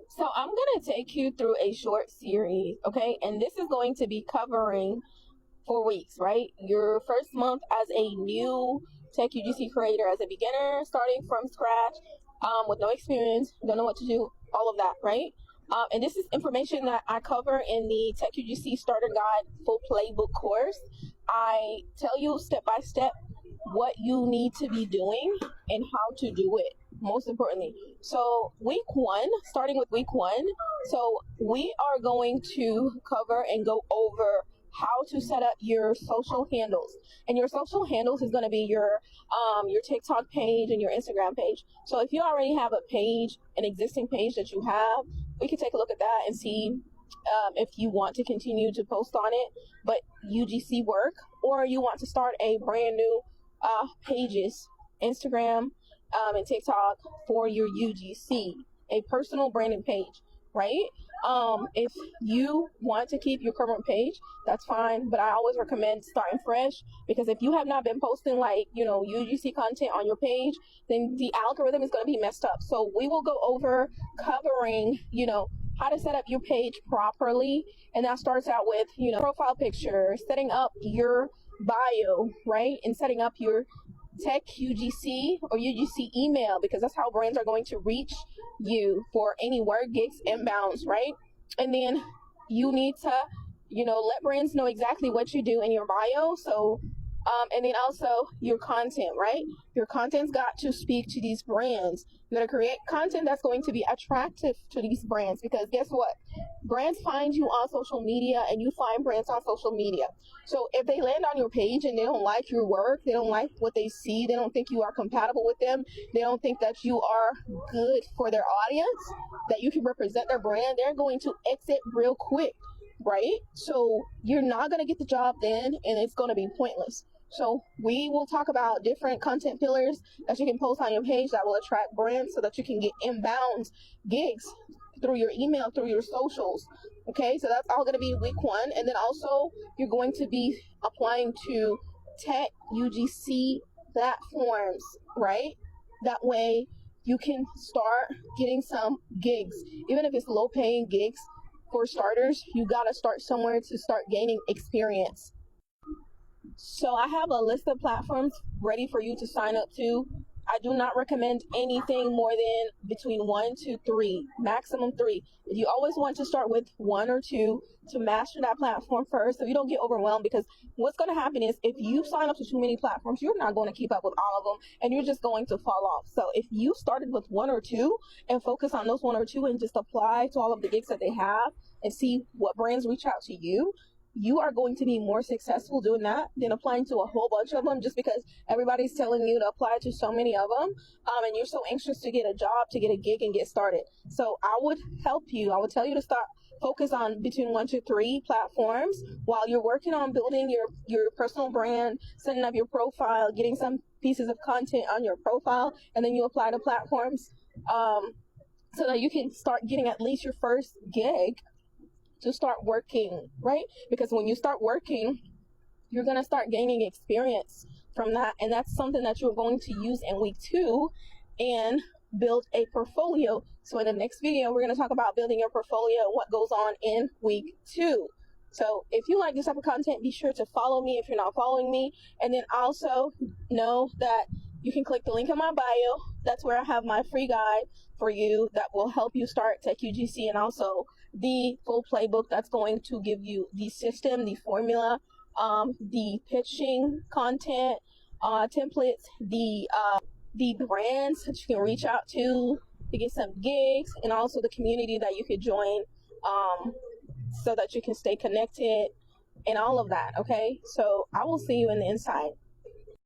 So I'm going to take you through a short series, okay? And this is going to be covering 4 weeks, right? Your first month as a new Tech UGC creator, as a beginner, starting from scratch, with no experience, don't know what to do, all of that, right? And this is information that I cover in the Tech UGC Starter Guide Full Playbook course. I tell you step by step what you need to be doing and how to do it, most importantly. So starting with week one, so we are going to cover and go over how to set up your social handles. And your social handles is going to be your TikTok page and your Instagram page. So if you already have a page, an existing page that you have, we can take a look at that and see if you want to continue to post on it, but UGC work, or you want to start a brand new pages, Instagram and TikTok for your UGC, a personal branding page, right? If you want to keep your current page, that's fine, but I always recommend starting fresh, because if you have not been posting UGC content on your page, then the algorithm is going to be messed up. So we will go over covering, how to set up your page properly. And that starts out with, profile picture, setting up your bio, right? And setting up your Tech UGC or UGC email, because that's how brands are going to reach you for any work, gigs, inbounds, right? And then you need to, let brands know exactly what you do in your bio. So, and then also your content, right? Your content's got to speak to these brands. You're going to create content that's going to be attractive to these brands, because guess what? Brands find you on social media and you find brands on social media. So if they land on your page and they don't like your work, they don't like what they see, they don't think you are compatible with them, they don't think that you are good for their audience, that you can represent their brand, they're going to exit real quick, right? So you're not going to get the job then, and it's going to be pointless. So we will talk about different content pillars that you can post on your page that will attract brands, so that you can get inbound gigs through your email, through your socials. Okay, so that's all going to be week one. And then also you're going to be applying to Tech UGC platforms, right? That way you can start getting some gigs. Even if it's low paying gigs, for starters, you got to start somewhere to start gaining experience. So I have a list of platforms ready for you to sign up to. I do not recommend anything more than between 1 to 3, maximum 3. You always want to start with 1 or 2 to master that platform first, so you don't get overwhelmed, because what's going to happen is if you sign up to too many platforms, you're not going to keep up with all of them, and you're just going to fall off. So if you started with 1 or 2 and focus on those 1 or 2 and just apply to all of the gigs that they have and see what brands reach out to you, you are going to be more successful doing that than applying to a whole bunch of them, just because everybody's telling you to apply to so many of them, and you're so anxious to get a job, to get a gig and get started. So I would help you. I would tell you to focus on between 1 to 3 platforms while you're working on building your personal brand, setting up your profile, getting some pieces of content on your profile, and then you apply to platforms so that you can start getting at least your first gig to start working, right? Because when you start working, you're going to start gaining experience from that. And that's something that you're going to use in week 2 and build a portfolio. So in the next video, we're going to talk about building your portfolio and what goes on in week 2. So if you like this type of content, be sure to follow me if you're not following me. And then also know that you can click the link in my bio. That's where I have my free guide for you that will help you start Tech UGC, and also the full playbook that's going to give you the system, the formula, the pitching content, templates, the brands that you can reach out to get some gigs, and also the community that you could join so that you can stay connected and all of that. Okay, so I will see you in the inside.